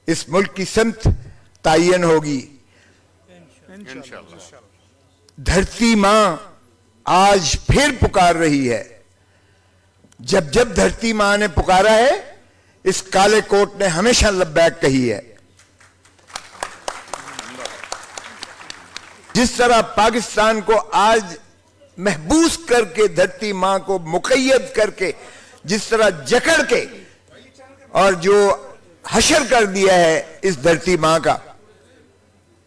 اس ملک کی سمت تعین ہوگی. دھرتی ماں آج پھر پکار رہی ہے. جب جب دھرتی ماں نے پکارا ہے اس کالے کوٹ نے ہمیشہ لبیک کہی ہے. جس طرح پاکستان کو آج محبوس کر کے دھرتی ماں کو مقید کر کے جس طرح جکڑ کے اور جو حشر کر دیا ہے اس دھرتی ماں کا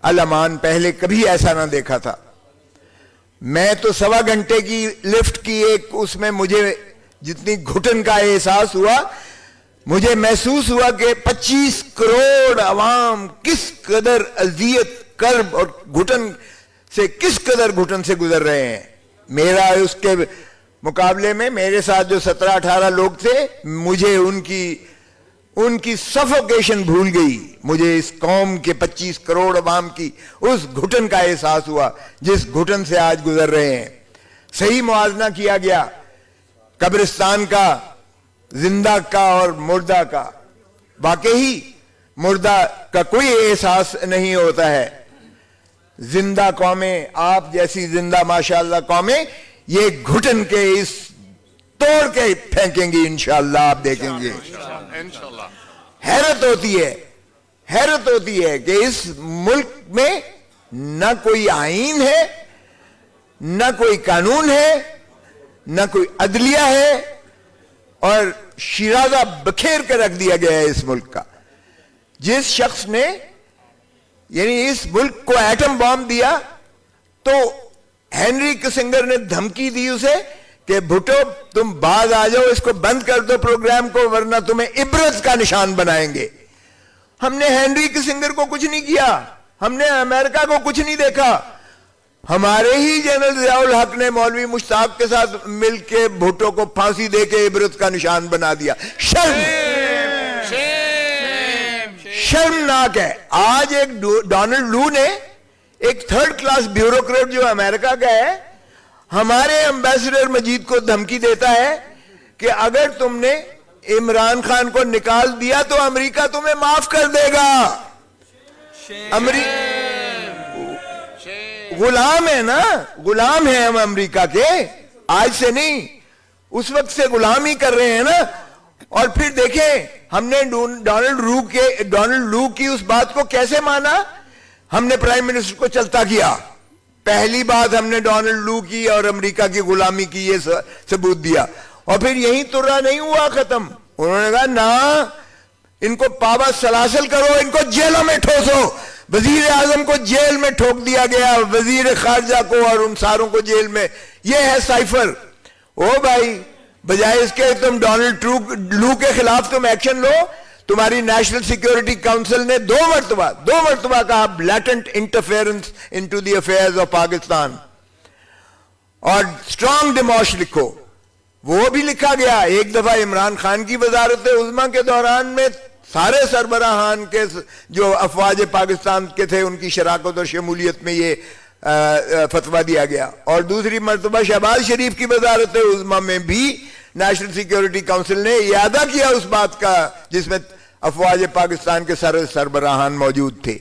الامان پہلے کبھی ایسا نہ دیکھا تھا. میں تو 1.25 گھنٹے کی لفٹ کی ایک اس میں مجھے جتنی گھٹن کا احساس ہوا مجھے محسوس ہوا کہ 25 کروڑ عوام کس قدر اذیت کرب اور گھٹن سے کس قدر گھٹن سے گزر رہے ہیں. میرا اس کے مقابلے میں میرے ساتھ جو 17-18 لوگ تھے مجھے ان کی سفوکیشن بھول گئی. مجھے اس قوم کے 25 کروڑ عوام کی اس گھٹن کا احساس ہوا جس گھٹن سے آج گزر رہے ہیں. صحیح موازنہ کیا گیا قبرستان کا، زندہ کا اور مردہ کا. واقعی مردہ کا کوئی احساس نہیں ہوتا ہے. زندہ قومیں، آپ جیسی زندہ ماشاءاللہ قومیں یہ گھٹن کے اس توڑ کے پھینکیں گی انشاءاللہ. آپ دیکھیں گے حیرت ہوتی ہے کہ اس ملک میں نہ کوئی آئین ہے، نہ کوئی قانون ہے، نہ کوئی عدلیہ ہے، اور شیرازہ بکھیر کر رکھ دیا گیا ہے اس ملک کا. جس شخص نے یعنی اس ملک کو ایٹم بام دیا تو ہینری کسنگر نے دھمکی دی اسے کہ بھٹو تم باز آ جاؤ، اس کو بند کر دو پروگرام کو ورنہ تمہیں عبرت کا نشان بنائیں گے. ہم نے ہینری کسنگر کو کچھ نہیں کیا، ہم نے امریکہ کو کچھ نہیں دیکھا. ہمارے ہی جنرل ضیاء الحق نے مولوی مشتاق کے ساتھ مل کے بھٹو کو پھانسی دے کے عبرت کا نشان بنا دیا. شرمناک ہے. آج ایک ڈونلڈ لو نے ایک 3rd کلاس بیوروکریٹ جو امریکہ کا ہے ہمارے امبیسڈر مجید کو دھمکی دیتا ہے کہ اگر تم نے عمران خان کو نکال دیا تو امریکہ تمہیں معاف کر دے گا. غلام ہے نا، غلام ہیں ہم امریکہ کے، آج سے نہیں اس وقت سے غلام ہی کر رہے ہیں نا. اور پھر دیکھیں ہم نے ڈونلڈ لو کی اس بات کو کیسے مانا. ہم نے پرائم منسٹر کو چلتا کیا. پہلی بات ہم نے ڈونلڈ لو کی اور امریکہ کی غلامی کی یہ ثبوت دیا. اور پھر یہیں ترا نہیں ہوا ختم. انہوں نے کہا نا ان کو پابا سلاسل کرو، ان کو جیلوں میں ٹھوسو. وزیر اعظم کو جیل میں ٹھوک دیا گیا، وزیر خارجہ کو اور ان ساروں کو جیل میں. یہ ہے سائفر. او بھائی بجائے اس کے تم ڈونلڈ لو کے خلاف تم ایکشن لو. تمہاری نیشنل سیکیورٹی کاؤنسل نے 2 مرتبہ کہا blatant interference into the affairs of Pakistan. اور اسٹرانگ ڈیموش لکھو. وہ بھی لکھا گیا. ایک دفعہ عمران خان کی وزارت عظمیٰ کے دوران میں سارے سربراہان کے جو افواج پاکستان کے تھے ان کی شراکت اور شمولیت میں یہ فتویٰ دیا گیا. اور دوسری مرتبہ شہباز شریف کی وزارت عظمیٰ میں بھی نیشنل سیکیورٹی کاؤنسل نے اعادہ کیا اس بات کا جس میں افواج پاکستان کے سربراہان موجود تھے.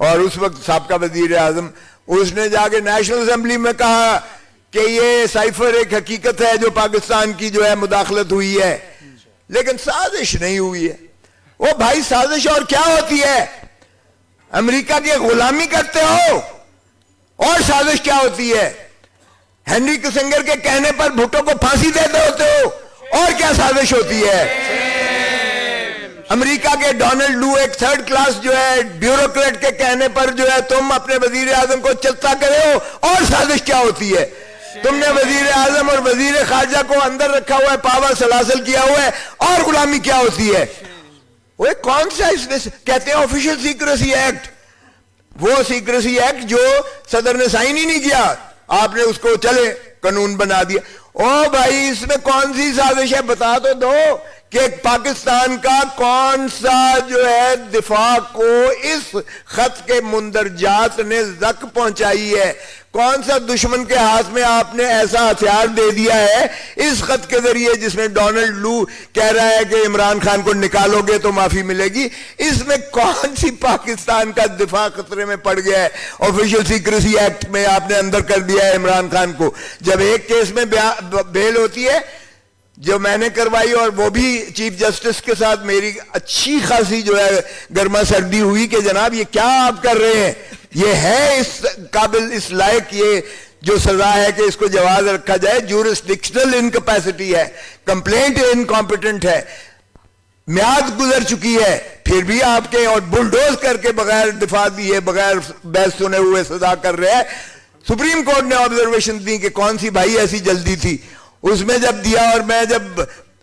اور اس وقت سابقہ وزیر اعظم اس نے جا کے نیشنل اسمبلی میں کہا کہ یہ سائفر ایک حقیقت ہے جو پاکستان کی جو ہے مداخلت ہوئی ہے، لیکن سازش نہیں ہوئی ہے. وہ بھائی سازش اور کیا ہوتی ہے؟ امریکہ کی غلامی کرتے ہو. اور سازش کیا ہوتی ہے؟ ہینری کسنگر کے کہنے پر بھٹو کو پھانسی دیتے ہوتے ہو. اور کیا سازش ہوتی ہے؟ امریکہ کے ڈونلڈ لو ایک 3rd کلاس جو ہے بیوروکریٹ کے کہنے پر جو ہے تم اپنے وزیر اعظم کو چلتا کرے ہو. اور سازش کیا ہوتی ہے؟ تم نے وزیر اعظم اور وزیر خارجہ کو اندر رکھا ہوا ہے، پاور سلاسل کیا ہوا ہے. اور غلامی کیا ہوتی ہے؟ وہ کون سا اس میں کہتے ہیں آفیشل سیکریسی ایکٹ. وہ سیکریسی ایکٹ جو صدر نے سائن ہی نہیں کیا، آپ نے اس کو چلے قانون بنا دیا. او بھائی اس میں کون سی سازش ہے؟ بتا تو دو. کہ پاکستان کا کون سا جو ہے دفاع کو اس خط کے مندرجات نے زک پہنچائی ہے, کون سا دشمن کے ہاتھ میں آپ نے ایسا ہتھیار دے دیا ہے اس خط کے ذریعے جس میں ڈونلڈ لو کہہ رہا ہے کہ عمران خان کو نکالو گے تو معافی ملے گی. اس میں کون سی پاکستان کا دفاع خطرے میں پڑ گیا ہے؟ آفیشل سیکریسی ایکٹ میں آپ نے اندر کر دیا ہے عمران خان کو. جب ایک کیس میں بیل ہوتی ہے جو میں نے کروائی, اور وہ بھی چیف جسٹس کے ساتھ میری اچھی خاصی جو ہے گرما سردی ہوئی کہ جناب یہ کیا آپ کر رہے ہیں, یہ ہے اس قابل اس لائق یہ جو سزا ہے کہ اس کو جواز رکھا جائے. جورسڈکشنل انکیپیسٹی ہے, کمپلینٹ انکمپیٹنٹ ہے, میعاد گزر چکی ہے, پھر بھی آپ کے اور بلڈوز کر کے بغیر دفاع دیے بغیر بحث سنے ہوئے سزا کر رہے ہیں. سپریم کورٹ نے آبزرویشن دی کہ کون سی بھائی ایسی جلدی تھی. اس میں جب دیا اور میں جب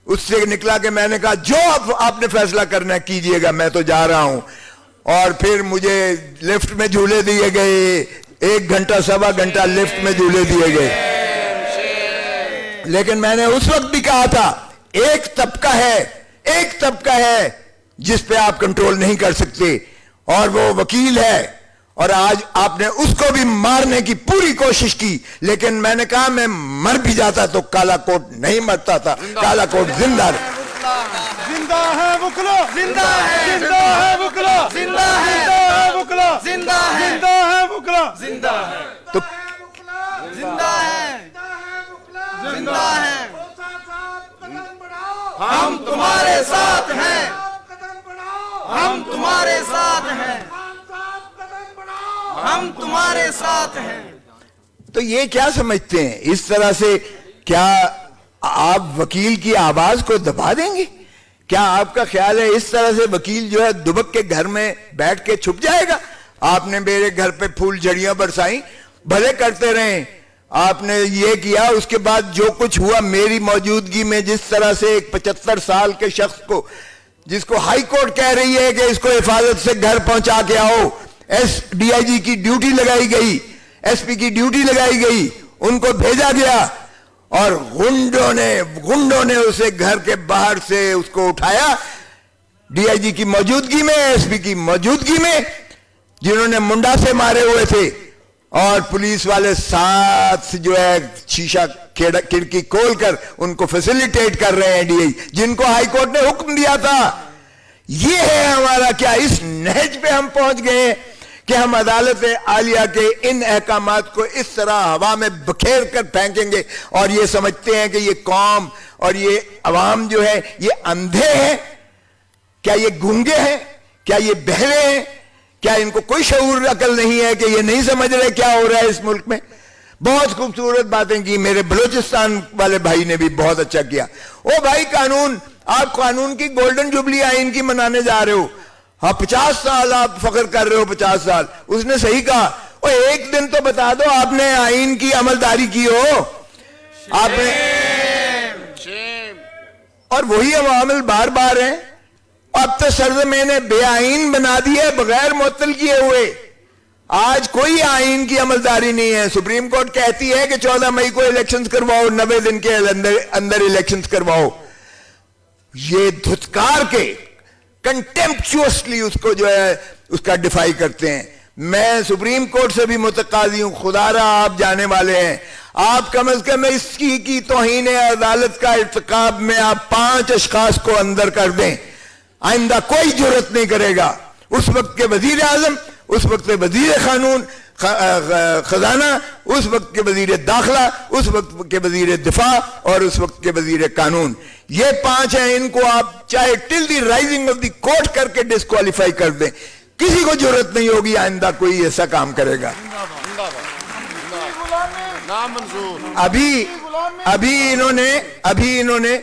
اس سے نکلا کہ میں نے کہا جو آپ نے فیصلہ کرنا ہے کیجئے گا, میں تو جا رہا ہوں. اور پھر مجھے لفٹ میں جھولے دیے گئے, 1 گھنٹہ سوا گھنٹہ لفٹ میں جھولے دیے گئے. لیکن میں نے اس وقت بھی کہا تھا ایک طبقہ ہے جس پہ آپ کنٹرول نہیں کر سکتے, اور وہ وکیل ہے. اور آج آپ نے اس کو بھی مارنے کی پوری کوشش کی, لیکن میں نے کہا میں مر بھی جاتا تو کالا کوٹ نہیں مرتا تھا, کالا کوٹ زندہ ہے. زندہ ہے وکلا, زندہ ہے, زندہ ہے وکلا, زندہ ہے وکلا, زندہ ہے, زندہ ہے وکلا, زندہ ہے, تو زندہ ہے, زندہ ہے. ہم تمہارے ساتھ ہیں, ہم تمہارے ساتھ ہیں, ہم تمہارے ساتھ ہیں. تو یہ کیا سمجھتے ہیں اس طرح سے کیا آپ وکیل کی آواز کو دبا دیں گے؟ کیا آپ کا خیال ہے اس طرح سے وکیل جو ہے دبک کے گھر میں بیٹھ کے چھپ جائے گا؟ آپ نے میرے گھر پہ پھول جھڑیاں برسائیں, بھلے کرتے رہیں, آپ نے یہ کیا, اس کے بعد جو کچھ ہوا میری موجودگی میں, جس طرح سے ایک 75 سال کے شخص کو جس کو ہائی کورٹ کہہ رہی ہے کہ اس کو حفاظت سے گھر پہنچا کے آؤ, ایس ڈی آئی جی کی ڈیوٹی لگائی گئی, ایس پی کی ڈیوٹی لگائی گئی, ان کو بھیجا گیا, اور گنڈوں نے اسے گھر کے باہر سے اس کو اٹھایا ڈی آئی جی کی موجودگی میں, ایس پی کی موجودگی میں, جنہوں نے منڈا سے مارے ہوئے تھے, اور پولیس والے ساتھ جو ہے شیشہ کھڑکی کھول کر ان کو فیسیلیٹیٹ کر رہے ہیں ڈی آئی, جن کو ہائی کورٹ نے حکم دیا تھا. یہ ہے ہمارا, کیا اس نہج پہ ہم پہنچ گئے کہ ہم عدالت عالیہ کے ان احکامات کو اس طرح ہوا میں بکھیر کر پھینکیں گے, اور یہ سمجھتے ہیں کہ یہ قوم اور یہ عوام جو ہے یہ اندھے ہیں؟ کیا یہ گونگے ہیں؟ کیا یہ بہرے ہیں؟ کیا ان کو کوئی شعور عقل نہیں ہے کہ یہ نہیں سمجھ رہے کیا ہو رہا ہے اس ملک میں؟ بہت خوبصورت باتیں کی میرے بلوچستان والے بھائی نے بھی, بہت اچھا کیا. او بھائی قانون, آپ قانون کی گولڈن جوبلی آئین کی منانے جا رہے ہو, ہاں 50 سال آپ فخر کر رہے ہو, 50 سال. اس نے صحیح کہا, او ایک دن تو بتا دو آپ نے آئین کی عملداری کی ہو, آپ نے, اور وہی عوامل بار بار ہیں. اب تو سرزمین نے بے آئین بنا دی ہے بغیر معطل کیے ہوئے. آج کوئی آئین کی عملداری نہیں ہے. سپریم کورٹ کہتی ہے کہ 14 مئی کو الیکشنز کرواؤ, 90 دن کے اندر الیکشنز کرواؤ. یہ دھتکار کے کنٹمپچوسلی اس کو جو ہے اس کا ڈیفائی کرتے ہیں. میں سپریم کورٹ سے بھی متقاضی ہوں, خدا را آپ جانے والے ہیں, آپ کم از کم اس کی توہین عدالت کا ارتکاب میں آپ 5 اشخاص کو اندر کر دیں. آئندہ کوئی جرت نہیں کرے گا. اس وقت کے وزیر اعظم, اس وقت کے وزیر قانون خزانہ, اس وقت کے وزیر داخلہ, اس وقت کے وزیر دفاع, اور اس وقت کے وزیر قانون, یہ 5 ہیں. ان کو آپ چاہے ٹل دی رائزنگ آف دی کورٹ کر کے ڈسکوالیفائی کر دیں, کسی کو ضرورت نہیں ہوگی آئندہ کوئی ایسا کام کرے گا. ابھی انہوں نے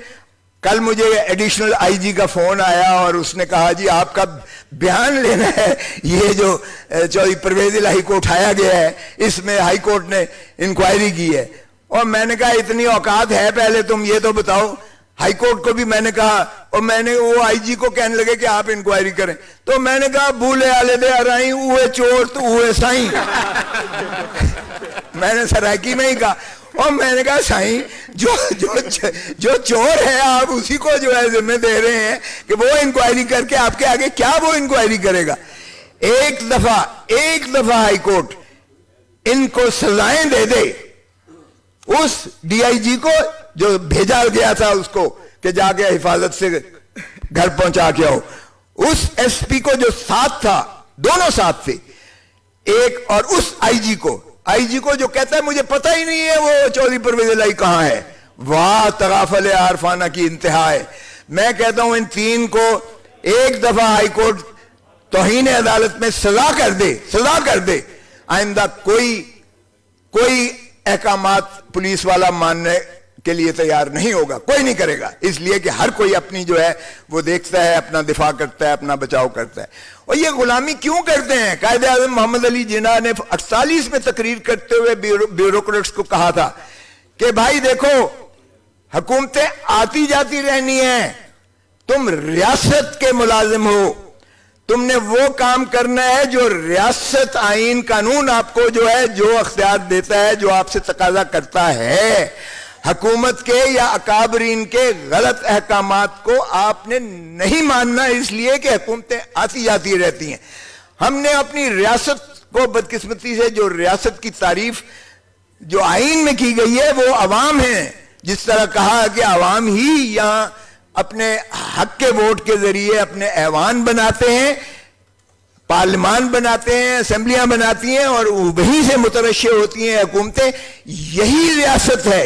کل مجھے ایڈیشنل آئی جی کا فون آیا اور اس نے کہا جی آپ کا بیان لینا ہے, یہ جو چودھری پرویز الہی کو اٹھایا گیا ہے اس میں ہائی کورٹ نے انکوائری کی ہے. اور میں نے کہا اتنی اوقات ہے پہلے تم یہ تو بتاؤ. ہائی کورٹ کو بھی میں نے کہا, اور میں نے وہ آئی جی کو کہنے لگے کہ آپ انکوائری کریں, تو میں نے کہا بھولے آلے دے آرائیں اوے چور تو اوے سائیں. میں نے سرائکی میں ہی کہا, اور میں نے کہا سائیں جو چور ہے آپ اسی کو جو ہے ذمہ دے رہے ہیں کہ وہ انکوائری کر کے آپ کے آگے کیا وہ انکوائری کرے گا. ایک دفعہ ہائی کورٹ ان کو سزائیں دے دے, اس ڈی آئی جی کو جو بھیجا گیا تھا اس کو کہ جا کے حفاظت سے گھر پہنچا کے آؤ, اس ایس پی کو جو ساتھ تھا, دونوں ساتھ تھے, ایک اور اس آئی جی کو جو کہتا ہے مجھے پتہ ہی نہیں ہے وہ چودھری پرویز الہی کہاں ہے. واہ تغافل عارفانہ کی انتہا ہے. میں کہتا ہوں ان تین کو ایک دفعہ ہائی کورٹ توہین عدالت میں سزا کر دے. آئندہ کوئی احکامات پولیس والا ماننے کے لیے تیار نہیں ہوگا, کوئی نہیں کرے گا, اس لیے کہ ہر کوئی اپنی جو ہے وہ دیکھتا ہے, اپنا دفاع کرتا ہے, اپنا بچاؤ کرتا ہے. اور یہ غلامی کیوں کرتے ہیں؟ قائد اعظم محمد علی جناح نے 48 میں تقریر کرتے ہوئے بیوروکریٹس کو کہا تھا کہ بھائی دیکھو حکومتیں آتی جاتی رہنی ہیں, تم ریاست کے ملازم ہو, تم نے وہ کام کرنا ہے جو ریاست آئین قانون آپ کو جو ہے جو اختیار دیتا ہے, جو آپ سے تقاضا کرتا ہے. حکومت کے یا اکابرین کے غلط احکامات کو آپ نے نہیں ماننا, اس لیے کہ حکومتیں آتی جاتی رہتی ہیں. ہم نے اپنی ریاست کو بدقسمتی سے, جو ریاست کی تعریف جو آئین میں کی گئی ہے وہ عوام ہیں, جس طرح کہا کہ عوام ہی یہاں اپنے حق کے ووٹ کے ذریعے اپنے ایوان بناتے ہیں, پارلیمان بناتے ہیں, اسمبلیاں بناتی ہیں, اور وہیں سے مترشح ہوتی ہیں حکومتیں. یہی ریاست ہے.